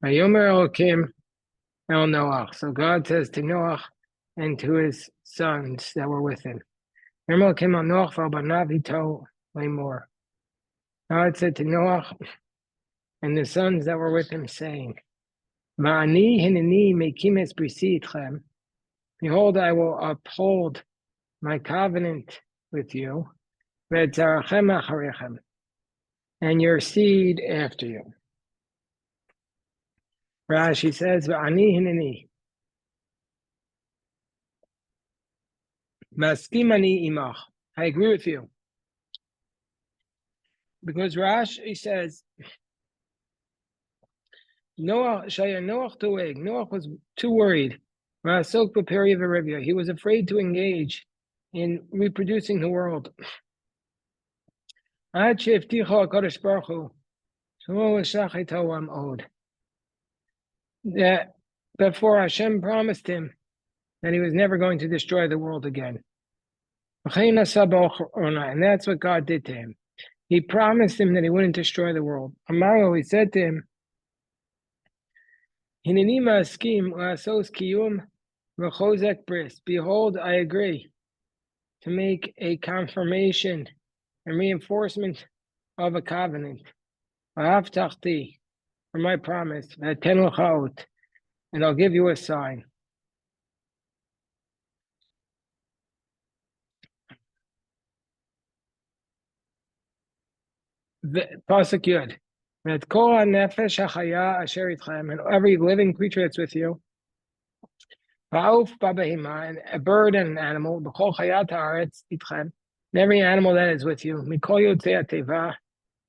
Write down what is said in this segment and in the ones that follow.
Vayomer Elokim El Noach. So God says to Noach and to his sons that were with him. Vayomer Elokim El Noach v'albanav ito lemor. God said to Noach and the sons that were with him, saying, Va'ani hineni mekim es brisi itchem. Behold, I will uphold my covenant with you, ve'tzarachem acharechem, and your seed after you. Rashi says, Va'ani hineni. Maskim ani imach. I agree with you. Because Rashi says, Noach was too worried. He was afraid to engage in reproducing the world. That before Hashem promised him that he was never going to destroy the world again. And that's what God did to him. He promised him that he wouldn't destroy the world. He said to him, Behold, I agree to make a confirmation and reinforcement of a covenant. For my promise, and I'll give you a sign. Pasuk Yud. And every living creature that's with you, and a bird and an animal, and every animal that is with you,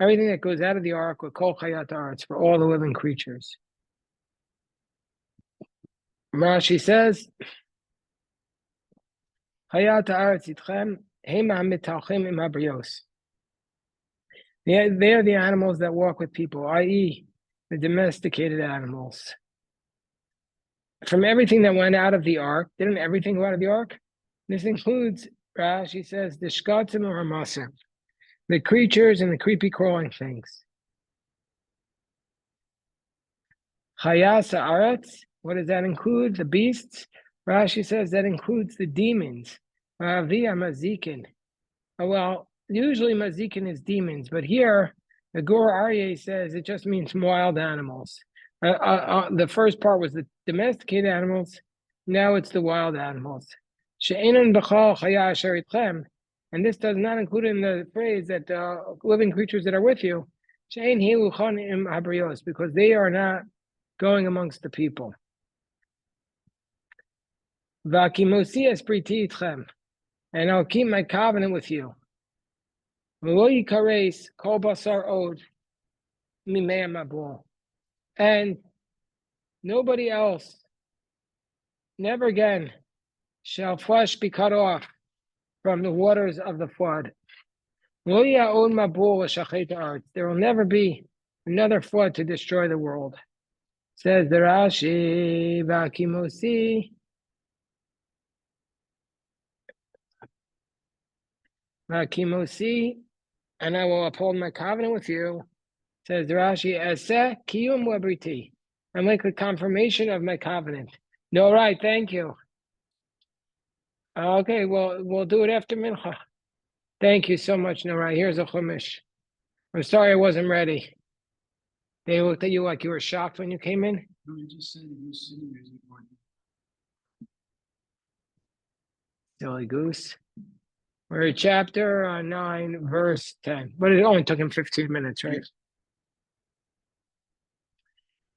everything that goes out of the ark, for all the living creatures. Rashi says, they are the animals that walk with people, i.e., the domesticated animals. From everything that went out of the ark, didn't everything go out of the ark? This includes, Rashi says, the shkatim or hamasim, the creatures and the creepy crawling things. Chayas haaretz, what does that include? The beasts? Rashi says that includes the demons. Via mazikin. Well, usually mazikin is demons, but here the Gur Aryeh says it just means wild animals. The first part was the domesticated animals. Now it's the wild animals. And this does not include in the phrase that living creatures that are with you, because they are not going amongst the people. And I'll keep my covenant with you. And nobody else, never again, shall flesh be cut off from the waters of the flood. There will never be another flood to destroy the world. Says the Rashi, Vakimosi, and I will uphold my covenant with you. Says the Rashi, Aseh kiyum wabriti. I make a confirmation of my covenant. No, right, thank you. Okay, well, we'll do it after Mincha. Thank you so much, Norai. Here's a chumash. I'm sorry I wasn't ready. They looked at you like you were shocked when you came in? No, you just said you were sitting there. Silly goose. We're at chapter 9, verse 10. But it only took him 15 minutes, right?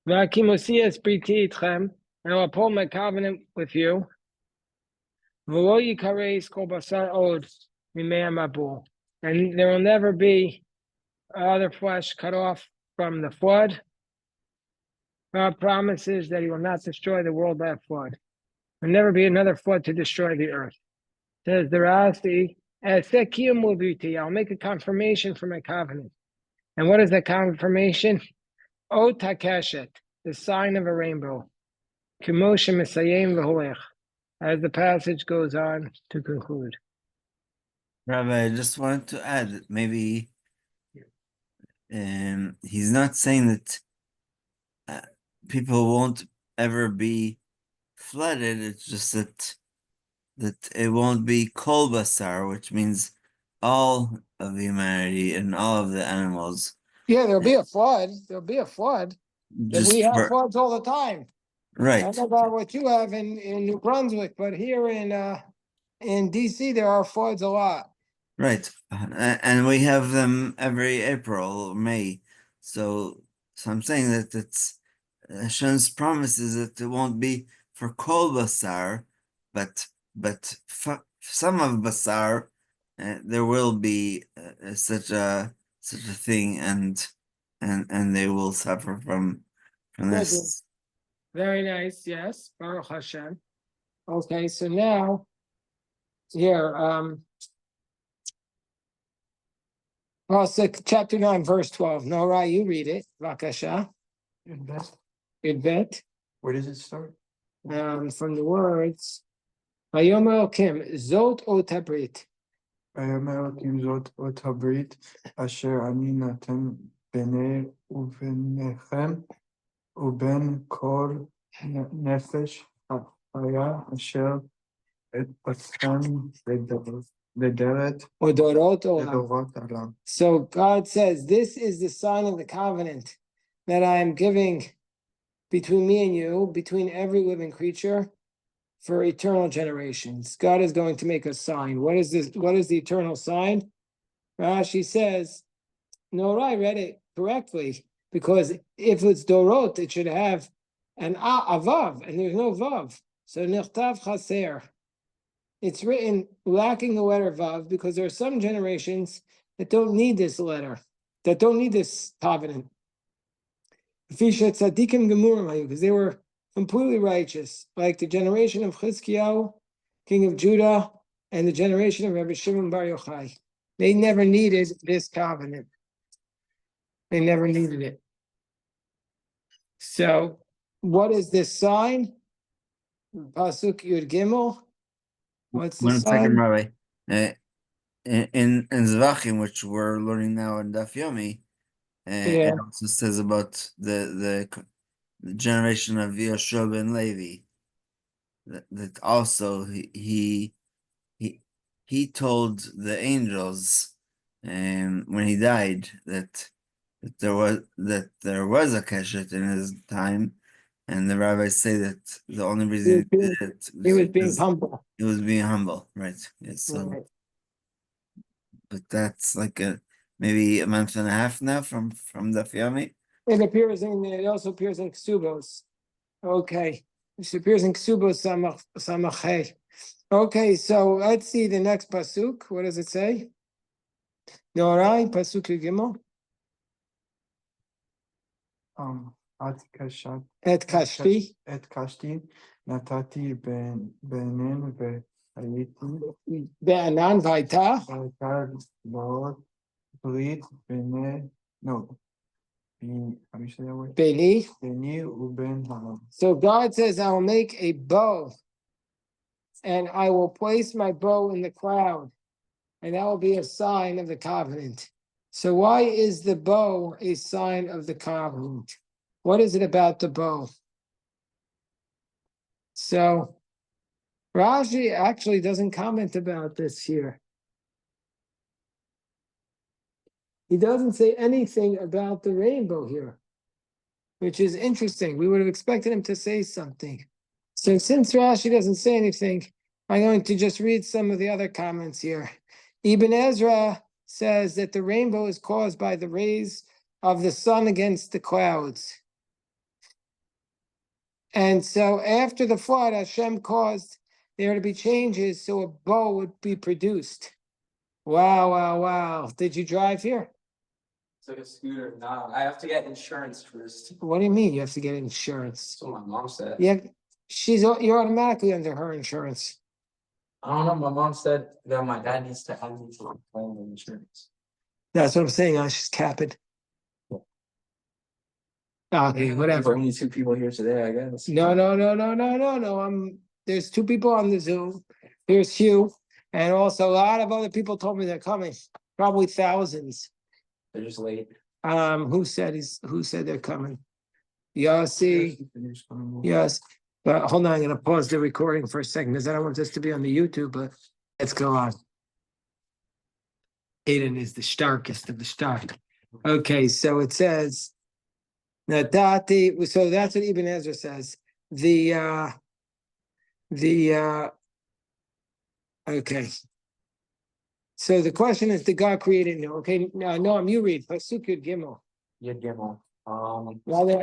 And I'll uphold my covenant with you. And there will never be other flesh cut off from the flood. God promises that he will not destroy the world by a flood. There will never be another flood to destroy the earth. Says the Rashi, I'll make a confirmation for my covenant. And what is that confirmation? O Takeshet, the sign of a rainbow. Kimoshe Mesayim v'holech, as the passage goes on to conclude. Rabbi, I just wanted to add that maybe he's not saying that people won't ever be flooded. It's just that it won't be kol basar, which means all of humanity and all of the animals. Yeah, there'll be a flood. There'll be a flood. And we Just have for floods all the time. I don't right, know about what you have in New Brunswick, but here in DC there are floods a lot. right, and we have them every April or May. So I'm saying that it's Hashem's promises that it won't be for kol basar, but some of basar, there will be such a thing, and they will suffer from Good. this. Very nice. Yes. Baruch Hashem. Okay, so now here, chapter 9, verse 12. Nora, you read it. Vakasha. Idvet. Where does it start? From the words Vayomer Kim, Zot o Tabrit. ויאמר אלוקים זאת אות הברית אשר אני נותן ביני וביניכם ובין כל נפש חיה אשר אתכם לדרת Odorot olam. לדורות עולם. So God says, this is the sign of the covenant that I am giving between me and you, between every living creature, for eternal generations. God is going to make a sign. What is this? What is the eternal sign? Rashi says, no, I read it correctly, because if it's Dorot, it should have an Avav, and there's no Vav. So Nichtav Chaser. It's written lacking the letter Vav, because there are some generations that don't need this letter, that don't need this covenant. Because they were completely righteous, like the generation of Chizkiyahu, king of Judah, and the generation of Rabbi Shimon Bar Yochai. They never needed this covenant. They never needed it. So, what is this sign? Pasuk Yud Gimel. What's the One second, sign? Rabbi. In Zvachim, which we're learning now in Daf Yomi, it also says about the generation of Yoshua ben Levi, that also he told the angels, when he died, that there was a keshet in his time, and the rabbis say that the only reason he did it He was being because humble. he was being humble, right? Yes, so. Right. But that's like maybe a month and a half now from the Yomi. It also appears in Ksubos. Okay. It appears in Ksubos Samachay. Okay, so let's see the next pasuk. What does it say? Norai, pasuk Gimel. Et kashti. את קשתי נתתי ביניהם והייתי Be'anan vayta. והייתה לאות ברית ביני, how do you say that word? Beni. ביני ובין העם. So God says, I will make a bow, and I will place my bow in the cloud, and that will be a sign of the covenant. So why is the bow a sign of the covenant? What is it about the bow? So Rashi actually doesn't comment about this here. He doesn't say anything about the rainbow here, which is interesting. We would have expected him to say something. So since Rashi doesn't say anything, I'm going to just read some of the other comments here. Ibn Ezra says that the rainbow is caused by the rays of the sun against the clouds. And so after the flood, Hashem caused there to be changes so a bow would be produced. Wow, wow, wow. Did you drive here? It's like a scooter. No, I have to get insurance first. What do you mean you have to get insurance? That's what my mom said. Yeah, you're automatically under her insurance. I don't know. My mom said that my dad needs to add me to claim the insurance. That's what I'm saying. She's capping. Okay, whatever. There's only two people here today, I guess. No. There's two people on the Zoom. Here's Hugh, and also a lot of other people told me they're coming. Probably thousands. They're just late. Who said they're coming? Yossi, Finish coming. yes. But hold on, I'm gonna pause the recording for a second because I don't want this to be on the YouTube, but let's go on. Aiden is the starkest of the stark. Okay, so it says Nadati, so that's what Ibn Ezra says. Okay. So the question is, did God create it? No. Okay, no, you read Pasuk Yud Gimel. Yud Gimel.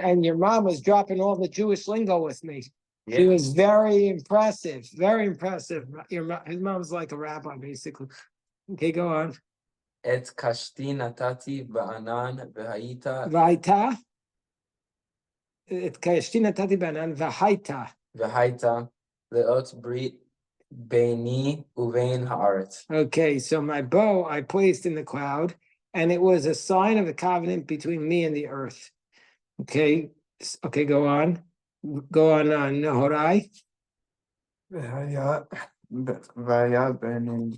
And your mom was dropping all the Jewish lingo with me. She Yeah. was very impressive, very impressive. His mom's like a rabbi, basically. Okay, go on. Et kashti natati ba'anan v'hayita Vaita. את כאשתי נתתי בענן והייתה. v'hayta leot brit beini uvein haaretz. Okay, so my bow I placed in the cloud, and it was a sign of the covenant between me and the earth. Okay, go on. Go on, Nehorai. והיה בענני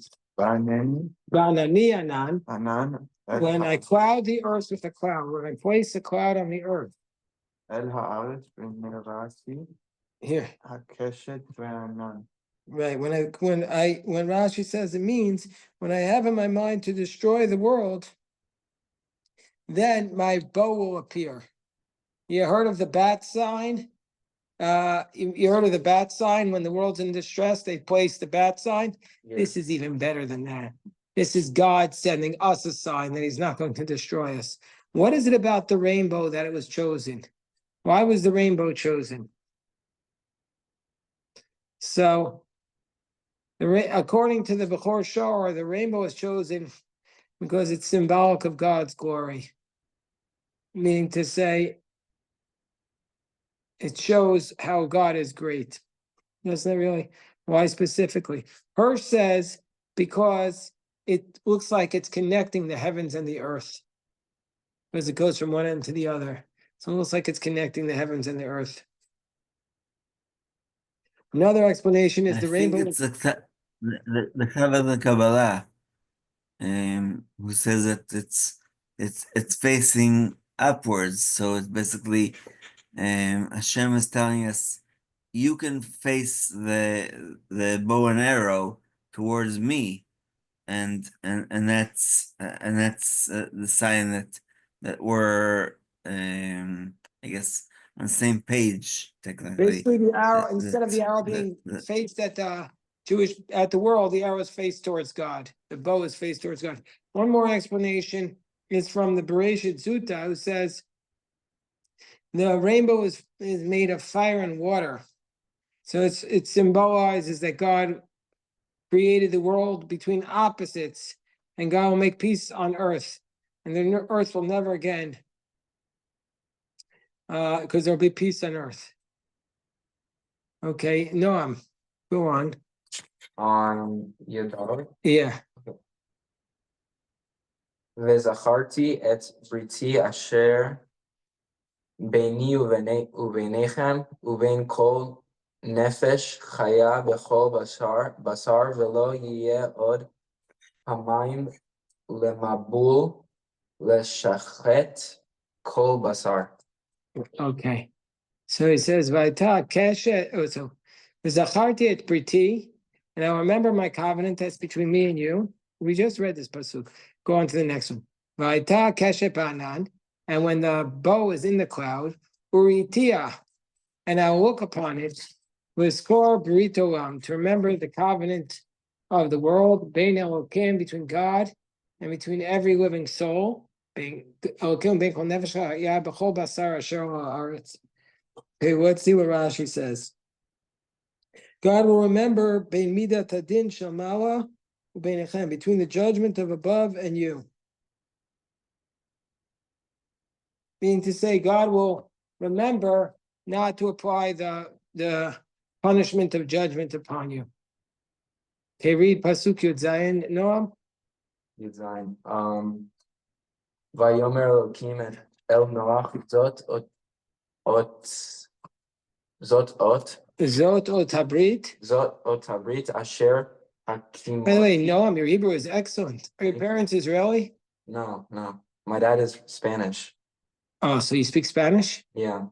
Banani Anan. ענן When I cloud the earth with a cloud, when I place a cloud on the earth. אל הארץ ונראתי Here, הקשת והענן. right. When Rashi says it means when I have in my mind to destroy the world, then my bow will appear. You heard of the bat sign? You heard of the bat sign when the world's in distress, they place the bat sign. Yeah. This is even better than that. This is God sending us a sign that he's not going to destroy us. What is it about the rainbow that it was chosen? Why was the rainbow chosen? So, according to the Bechor Shor, the rainbow is chosen because it's symbolic of God's glory. Meaning to say, it shows how God is great. That's not really why specifically. Hirsch says because it looks like it's connecting the heavens and the earth. Because it goes from one end to the other. So it looks like it's connecting the heavens and the earth. Another explanation is I the think rainbow. it's the Chavad Kabbalah, who says that it's facing upwards. So it's basically Hashem is telling us, you can face the bow and arrow towards me, and that's the sign that we're I guess on the same page technically. Basically, the arrow, That- instead of the arrow being faced at the world, the arrow is faced towards God. The bow is faced towards God. One more explanation is from the Bereshit Zuta, who says the rainbow is made of fire and water. So it symbolizes that God created the world between opposites, and God will make peace on earth, and the earth will never again, because there'll be peace on earth. Okay, Noam, go on. On Yud Yeah. Vezacharti et briti asher beini uvenechem uven kol nefesh chaya bechol basar velo yiyeh od hamayim lemabul leshachet kol basar. Okay. So he says, Vaita keshet, so Zacharti et briti, and I remember my covenant that's between me and you. We just read this pasuk. Go on to the next one. Vaita keshet ba'anan, and when the bow is in the cloud, uritia, and I will look upon it with skor burito to remember the covenant of the world, bein Elokim, between God and between every living soul. Elokim bein kol nefesh ha'ya b'chol basar asher ha'aretz. Okay, let's see what Rashi says. God will remember bein midat hadin shamala u'beinechem, between the judgment of above and you. Meaning to say, God will remember not to apply the punishment of judgment upon you. Okay, read Pasuk Yud Zayin, Noam. Yud Zayin. Vayomer Elokim el Noach zot ot Zot o Tabrit. asher By the way, hakimoti. Noam, your Hebrew is excellent. Are your parents Israeli? No. My dad is Spanish. Oh, so you speak Spanish? Yeah.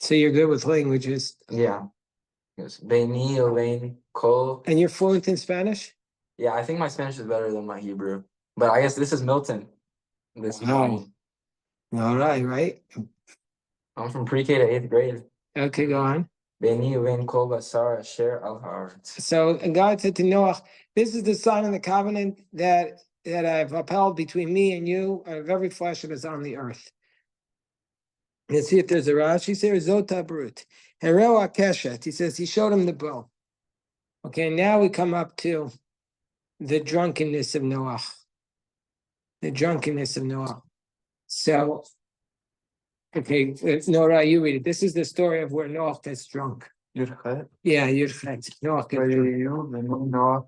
So you're good with languages. Yeah. Yes. Beini Uvein Kol. And you're fluent in Spanish? Yeah, I think my Spanish is better than my Hebrew. But I guess this is Milton. This Wow. All right. I'm from pre-K to 8th grade. Okay, go on. Beini Uvein Kol Basar Asher Al Haaretz. So and God said to Noach, this is the sign of the covenant that I've upheld between me and you of every flesh that is on the earth. Let's see if there's a Rashi. Here, Zota Brut. Hereo Akeshet. He says he showed him the bow. Okay, now we come up to the drunkenness of Noach. The drunkenness of Noach. So, okay, Nora, you read it. This is the story of where Noach gets drunk. י"ח. Yeah, Noach gets drunk. ויהיו בני נוח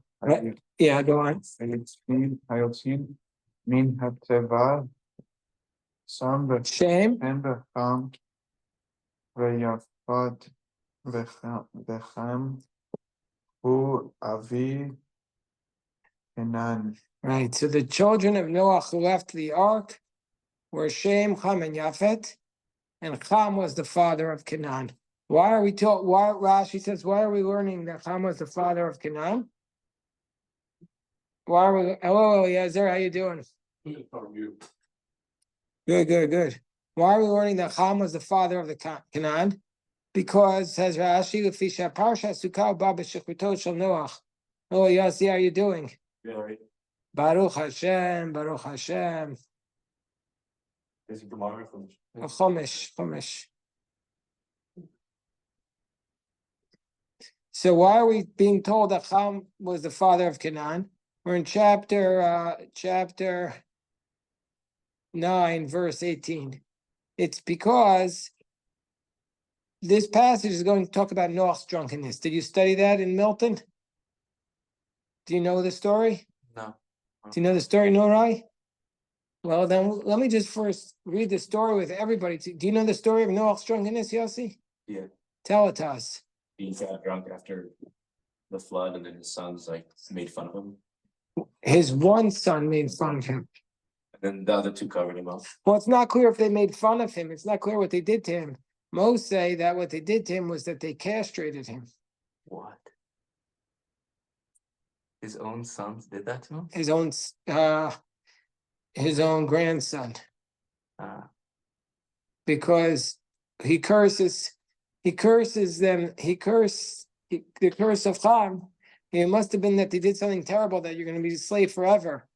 Yeah, go on. היוצאים מן התיבה, שם Shame. בחם ויפת בחם, הוא אבי כנען. Right. So the children of Noach who left the ark were Shem, Ham, and Yafet, and Ham was the father of Canaan. Why are we taught? Why Rashi says? Why are we learning that Ham was the father of Canaan? Why are we? Hello, Eliezer, how you doing? Good. Why are we learning that Ham was the father of the Canaan? Because says Rashi, Lefisha Parsha Sukkah Baba Shechutot Shel Noach. Oh, Yossi, how you doing? Yeah, right. Baruch Hashem. This is Gemara from Chumash. So why are we being told that Ham was the father of Canaan? We're in chapter 9, verse 18. It's because this passage is going to talk about Noach's drunkenness. Did you study that in Milton? Do you know the story? No. Do you know the story, Norai? Well, then let me just first read the story with everybody. Do you know the story of Noach's drunkenness, Yossi? Yeah. Tell it to us. He got drunk after the flood, and then his sons made fun of him, His one son made fun of him. and then the other two covered him up. Well, it's not clear if they made fun of him. It's not clear what they did to him. Most say that what they did to him was that they castrated him. What? His own sons did that to him? His own grandson. Because the curse of Ham. It must have been that they did something terrible, that you're going to be a slave forever.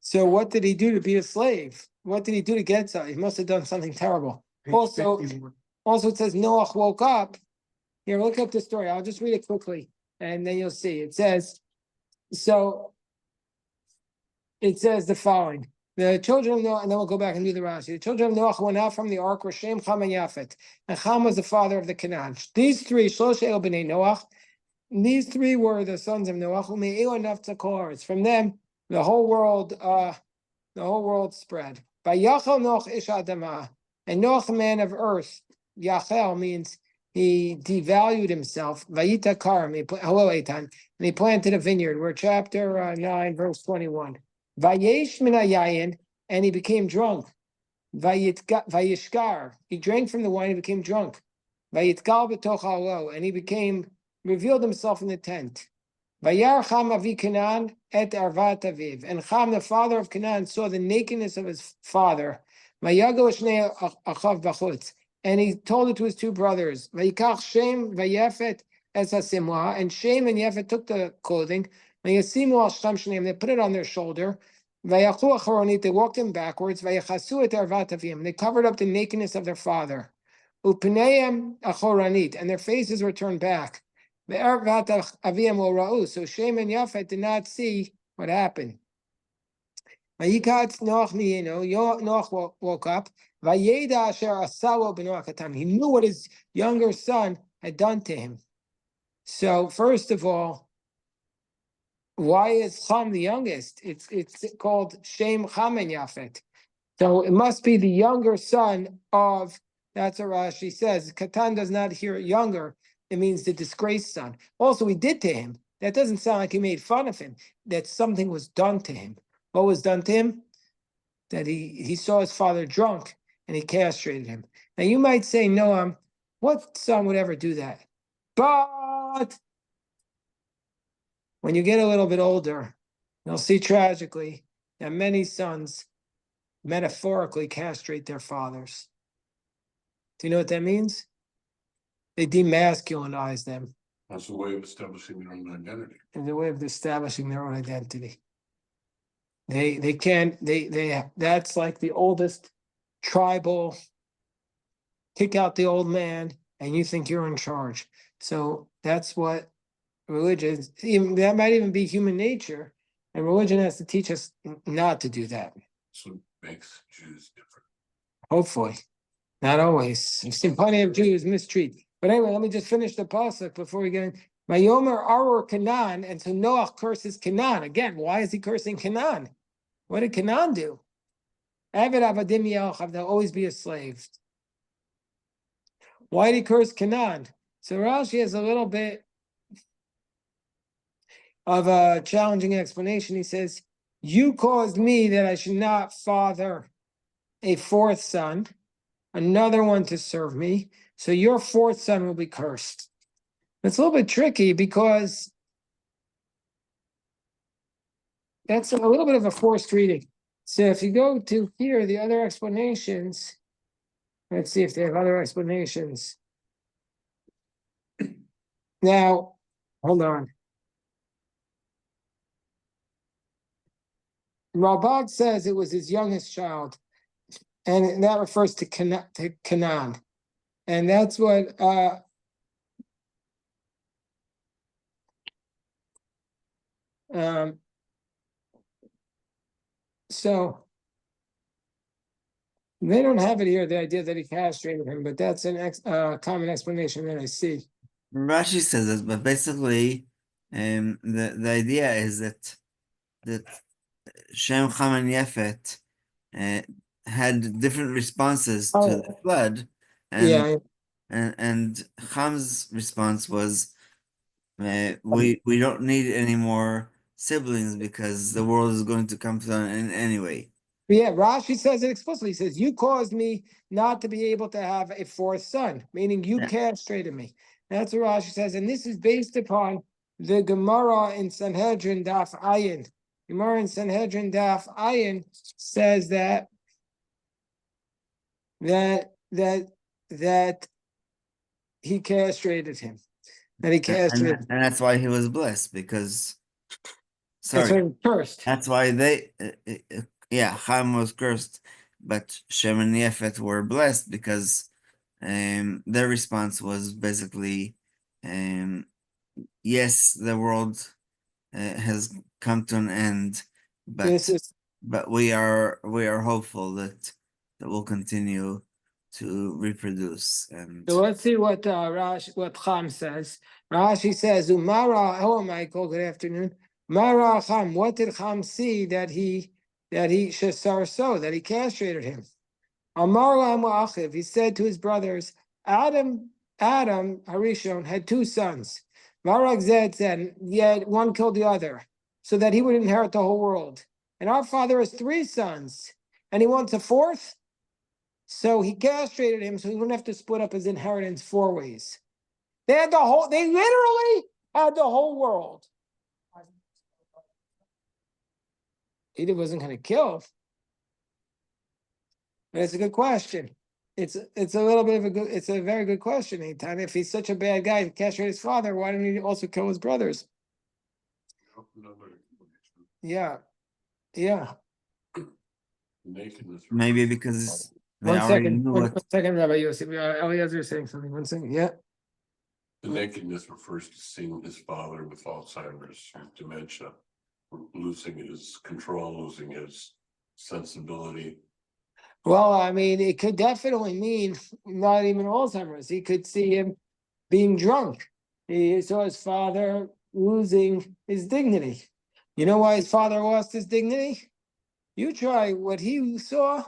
So what did he do to be a slave? What did he do to get so? He must have done something terrible. Also, it says Noach woke up. Here, look up the story. I'll just read it quickly, and then you'll see. It says the following. The children of Noach, and then we'll go back and do the Rashi. The children of Noach went out from the ark were Shem, Ham, and Yafet. And Ham was the father of the Canaan. These three, Shlosh El B'nai Noach, these three were the sons of Noach. It's from them the whole world spread. By Yachel Noach Ish Adamah, and Noach, the man of earth. Yachel means he devalued himself. Vayita Karam, hello Eitan, and he planted a vineyard. We're chapter 9, verse 21. Vayesh min hayayin, and he became drunk. Vayishkar, he drank from the wine, he became drunk. Vayitgal b'toch halo, and he revealed himself in the tent. Vayar Cham avi Canaan et arvat aviv, and Cham, the father of Canaan, saw the nakedness of his father. Vayago shnei achav b'chutz, and he told it to his two brothers. Vayikach Shem vayefet es hasimla, and Shem and Yefet took the clothing. Vayasimu al shcham shneim, they put it on their shoulder. Vayachu acharonit, they walked him backwards. Vayachasu et arvat avim, they covered up the nakedness of their father. Upneim achoranit, and their faces were turned back. The arvat avim lo ra'u, so Shem and Yafet did not see what happened. Vayikat Noach miyenu, Noach woke up. Vayeda asher asalo b'Noach katan, he knew what his younger son had done to him. So first of all, why is Ham the youngest? It's called Shem, Ham, and Yafet. So it must be the younger son of, that's what Rashi says. Katan does not hear younger. It means the disgraced son. Also, he did to him. That doesn't sound like he made fun of him. That something was done to him. What was done to him? That he saw his father drunk and he castrated him. Now you might say, Noam, what son would ever do that? But when you get a little bit older, you'll see tragically that many sons metaphorically castrate their fathers. Do you know what that means? They demasculinize them. That's a way of establishing their own identity. It's a way of establishing their own identity. They can't, that's like the oldest tribal, kick out the old man and you think you're in charge. So that's what religion, even that might even be human nature, and religion has to teach us not to do that. So it makes Jews different. Hopefully, not always. I've seen plenty of Jews mistreat. But anyway, let me just finish the pasuk before we get in. Mayomer Aror Canaan, and so Noach curses Canaan. Again, why is he cursing Canaan? What did Canaan do? Aved Avadim Yalchav, they'll always be a slave. Why did he curse Canaan? So Rashi has a little bit of a challenging explanation. He says, you caused me that I should not father a fourth son, another one to serve me, so your fourth son will be cursed. It's a little bit tricky because that's a little bit of a forced reading. So if you go to here, the other explanations, let's see if they have other explanations. Now, hold on. Rabag says it was his youngest child, and that refers to Canaan. And that's what so they don't have it here, the idea that he castrated him, but that's an common explanation that I see. Rashi says this, but basically, the idea is that Shem, Ham, and Yafet had different responses to the flood, and Ham's response was, we don't need any more siblings because the world is going to come to an end anyway. Yeah, Rashi says it explicitly. He says, you caused me not to be able to have a fourth son, meaning you castrated me. That's what Rashi says. And this is based upon the Gemara in Sanhedrin Daf Ayin. Gemara in Sanhedrin Daf Ayin says that he castrated him. That he castrated. And that's why he was blessed, because That's why he was cursed. That's why Ham was cursed, but Shem and Yafet were blessed because their response was basically, yes, the world has come to an end, but we are hopeful that we'll continue to reproduce. And so let's see what Cham says. Rashi says, Umara, hello Michael, good afternoon. Mara Cham, what did Cham see that he shesar that he castrated him? Amar Achiv, he said to his brothers, Adam Harishon had two sons. Marag Zed said, yet one killed the other, so that he would inherit the whole world. And our father has three sons, and he wants a fourth. So he castrated him so he wouldn't have to split up his inheritance 4 ways. They literally had the whole world. He wasn't going to kill. But it's a good question. It's a little bit of it's a very good question, Eitan. If he's such a bad guy to castrate his father, why didn't he also kill his brothers? Yeah. maybe because they One already second, knew one what. second, Rabbi Yosef. Eliezer is saying something. 1 second. Yeah. The nakedness refers to seeing his father with Alzheimer's, dementia, losing his control, losing his sensibility. Well, I mean, it could definitely mean not even Alzheimer's. He could see him being drunk. He saw his father losing his dignity. You know why his father lost his dignity? You try what he saw.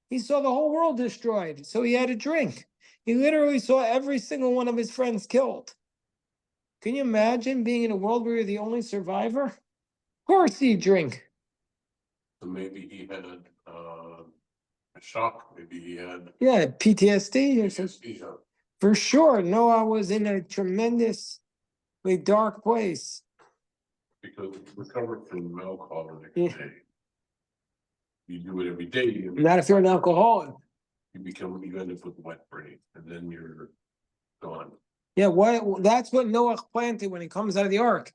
He saw the whole world destroyed, so he had a drink. He literally saw every single one of his friends killed. Can you imagine being in a world where you're the only survivor? Of course he'd drink. So maybe he had a shock, maybe he had. Yeah, PTSD or something. PTSD, huh? For sure, Noah was in a tremendously dark place. Because you recover from alcohol the Yeah. next day. You do it every day, you Not if you're an alcoholic. you end up with wet brain, and then you're gone. Yeah, that's what Noah planted when he comes out of the ark.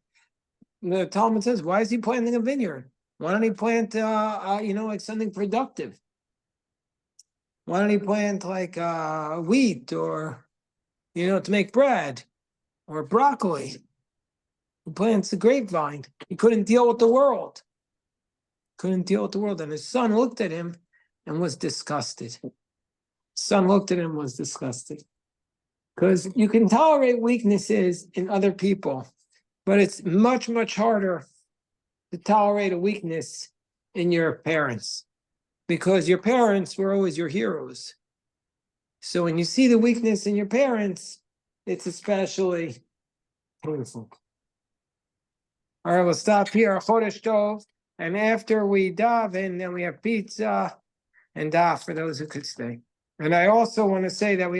The Talmud says, why is he planting a vineyard? Why don't he plant like something productive? Why don't he plant like wheat or to make bread or broccoli? He plants the grapevine. He couldn't deal with the world. And his son looked at him and was disgusted. Because you can tolerate weaknesses in other people, but it's much, much harder to tolerate a weakness in your parents, because your parents were always your heroes. So when you see the weakness in your parents, it's especially painful. All right, we'll stop here. Chodesh Tov. And after we daven, then we have pizza and daf for those who could stay. And I also want to say that we